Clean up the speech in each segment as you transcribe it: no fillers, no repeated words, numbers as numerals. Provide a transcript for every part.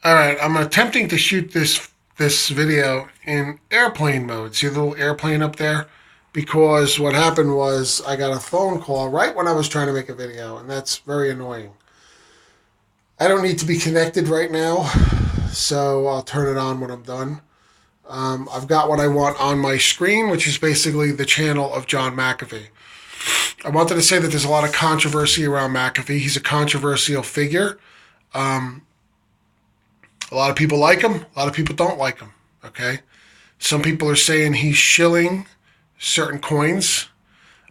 All right, I'm attempting to shoot this video in airplane mode. See the little airplane up there? Because what happened was I got a phone call right when I was trying to make a video, and that's very annoying. I don't need to be connected right now, so I'll turn it on when I'm done. I've got what I want on my screen, which is basically the channel of John McAfee. I wanted to say that there's a lot of controversy around McAfee. He's a controversial figure. Um, a lot of people like him. A lot of people don't like him. Okay. Some people are saying he's shilling certain coins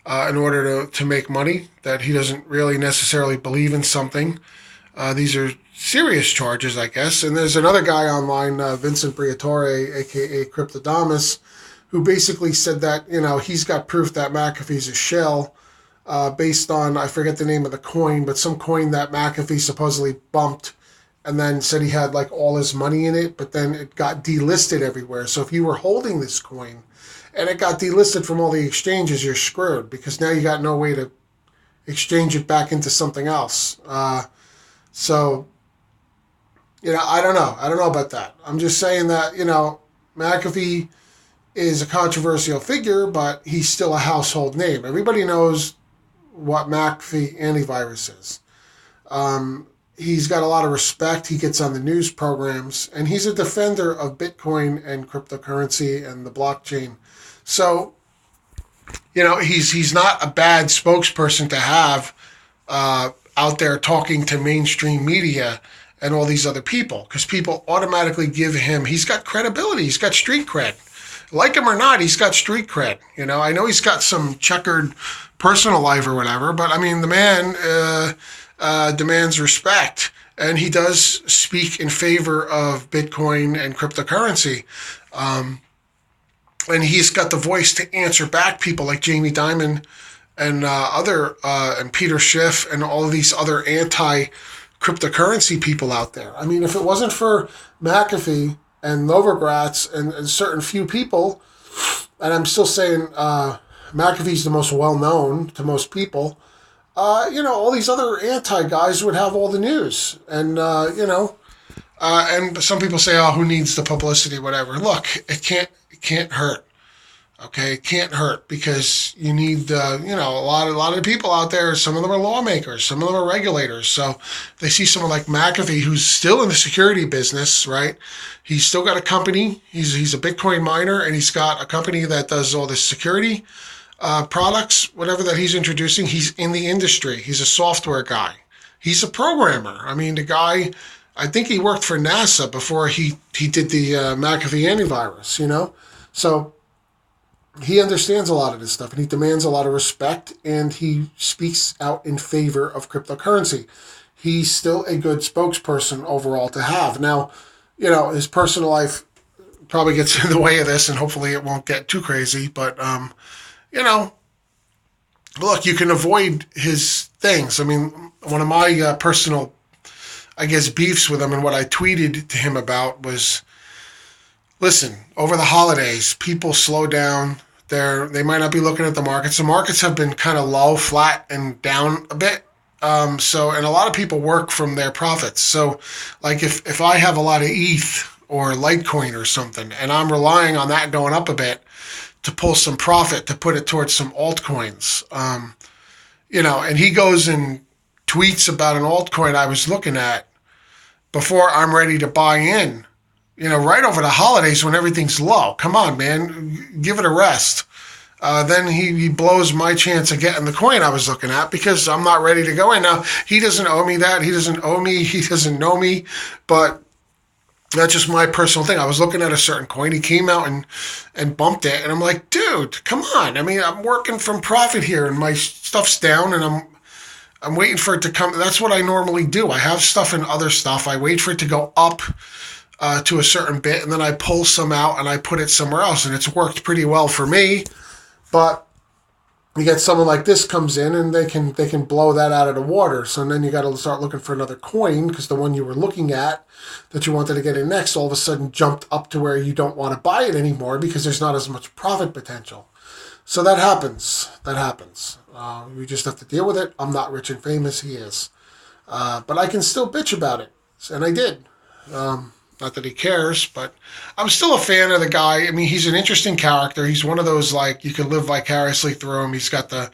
in order to make money, that he doesn't really necessarily believe in something. These are serious charges, I guess. And there's another guy online, Vincent Briatore, a.k.a. Cryptodamus, who basically said that, he's got proof that McAfee's a shell based on, I forget the name of the coin, but some coin that McAfee supposedly bumped and then said he had like all his money in it, but then it got delisted everywhere. So if you were holding this coin and it got delisted from all the exchanges, you're screwed, because now you got no way to exchange it back into something else. So, I don't know. I don't know about that. I'm just saying that, McAfee is a controversial figure, but he's still a household name. Everybody knows what McAfee antivirus is. He's got a lot of respect. He gets on the news programs, and he's a defender of Bitcoin and cryptocurrency and the blockchain. So, he's not a bad spokesperson to have out there talking to mainstream media and all these other people, because people automatically give him, he's got credibility, he's got street cred. Like him or not, he's got street cred. I know he's got some checkered personal life or whatever, but I mean, the man demands respect, and he does speak in favor of Bitcoin and cryptocurrency. And he's got the voice to answer back people like Jamie Dimon and and Peter Schiff and all of these other anti-cryptocurrency people out there. I mean, if it wasn't for McAfee and Novogratz and certain few people, and I'm still saying McAfee's the most well-known to most people, all these other anti-guys would have all the news. And, and some people say, oh, who needs the publicity, whatever. Look, it can't hurt. Okay, it can't hurt, because you need, a lot of people out there. Some of them are lawmakers, some of them are regulators. So they see someone like McAfee, who's still in the security business, right? He's still got a company. He's a Bitcoin miner, and he's got a company that does all this security products, whatever that he's introducing. He's in the industry. He's a software guy. He's a programmer. I mean, the guy, I think he worked for NASA before he did the McAfee antivirus, So he understands a lot of this stuff, and he demands a lot of respect, and he speaks out in favor of cryptocurrency. He's still a good spokesperson overall to have. Now, his personal life probably gets in the way of this, and hopefully it won't get too crazy, but, look, you can avoid his things. I mean, one of my personal, I guess, beefs with him, and what I tweeted to him about was, listen, over the holidays, people slow down. They might not be looking at the markets. The markets have been kind of low, flat, and down a bit. And a lot of people work from their profits. So, like, if I have a lot of ETH or Litecoin or something, and I'm relying on that going up a bit to pull some profit to put it towards some altcoins, and he goes and tweets about an altcoin I was looking at before I'm ready to buy in, right over the holidays when everything's low. Come on, man, give it a rest. Then he blows my chance of getting the coin I was looking at, because I'm not ready to go in. Now, he doesn't owe me that. He doesn't owe me. He doesn't know me. But that's just my personal thing. I was looking at a certain coin. He came out and bumped it. And I'm like, dude, come on. I mean, I'm working from profit here, and my stuff's down, and I'm waiting for it to come. That's what I normally do. I have stuff in other stuff. I wait for it to go up to a certain bit, and then I pull some out and I put it somewhere else, and it's worked pretty well for me. But you get someone like this comes in, and they can blow that out of the water. So then you got to start looking for another coin, because the one you were looking at that you wanted to get in next all of a sudden jumped up to where you don't want to buy it anymore, because there's not as much profit potential. So that happens. We just have to deal with it. I'm not rich and famous. He is. But I can still bitch about it. And I did. Not that he cares, but I'm still a fan of the guy. I mean, he's an interesting character. He's one of those, like, you can live vicariously through him. He's got the,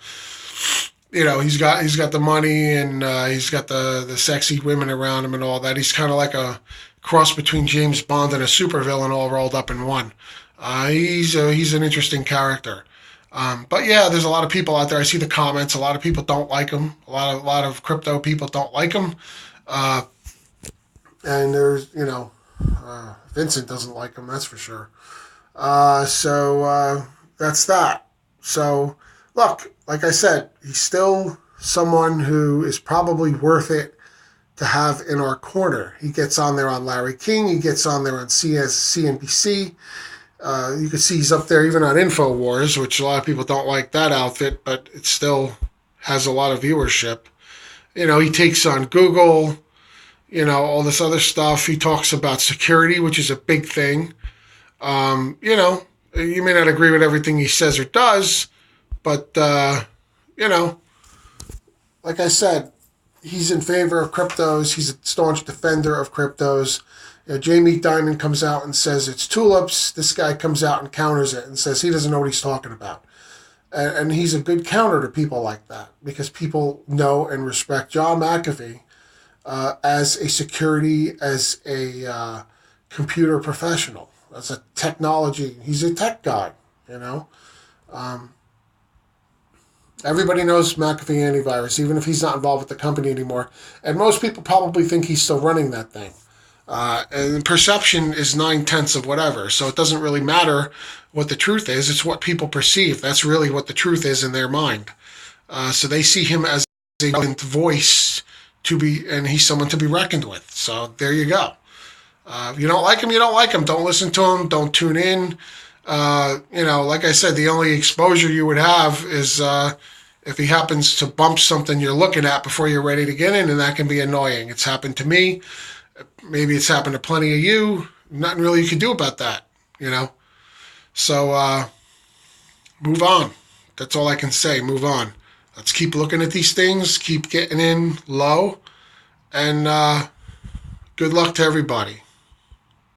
he's got the money, and he's got the sexy women around him and all that. He's kind of like a cross between James Bond and a supervillain all rolled up in one. He's an interesting character. But yeah, there's a lot of people out there. I see the comments. A lot of people don't like him. A lot of crypto people don't like him. Uh, and there's Vincent doesn't like him. That's for sure. So that's that. So look, like I said, he's still someone who is probably worth it to have in our corner. He gets on there on Larry King. He gets on there on CNBC. You can see he's up there even on InfoWars, which a lot of people don't like that outfit, but it still has a lot of viewership. He takes on Google, all this other stuff. He talks about security, which is a big thing. You may not agree with everything he says or does, but, like I said, he's in favor of cryptos. He's a staunch defender of cryptos. Jamie Dimon comes out and says it's tulips. This guy comes out and counters it and says he doesn't know what he's talking about. And he's a good counter to people like that because people know and respect John McAfee as a security, as a computer professional, as a technology. He's a tech guy. Everybody knows McAfee Antivirus, even if he's not involved with the company anymore. And most people probably think he's still running that thing. And perception is 9/10 of whatever. So it doesn't really matter what the truth is. It's what people perceive. That's really what the truth is in their mind. So they see him as a voice and he's someone to be reckoned with. So there you go. If you don't like him, you don't like him. Don't listen to him. Don't tune in. Like I said, the only exposure you would have is if he happens to bump something you're looking at before you're ready to get in, and that can be annoying. It's happened to me. Maybe it's happened to plenty of you. Nothing really you can do about that, So move on. That's all I can say. Move on. Let's keep looking at these things. Keep getting in low. And good luck to everybody.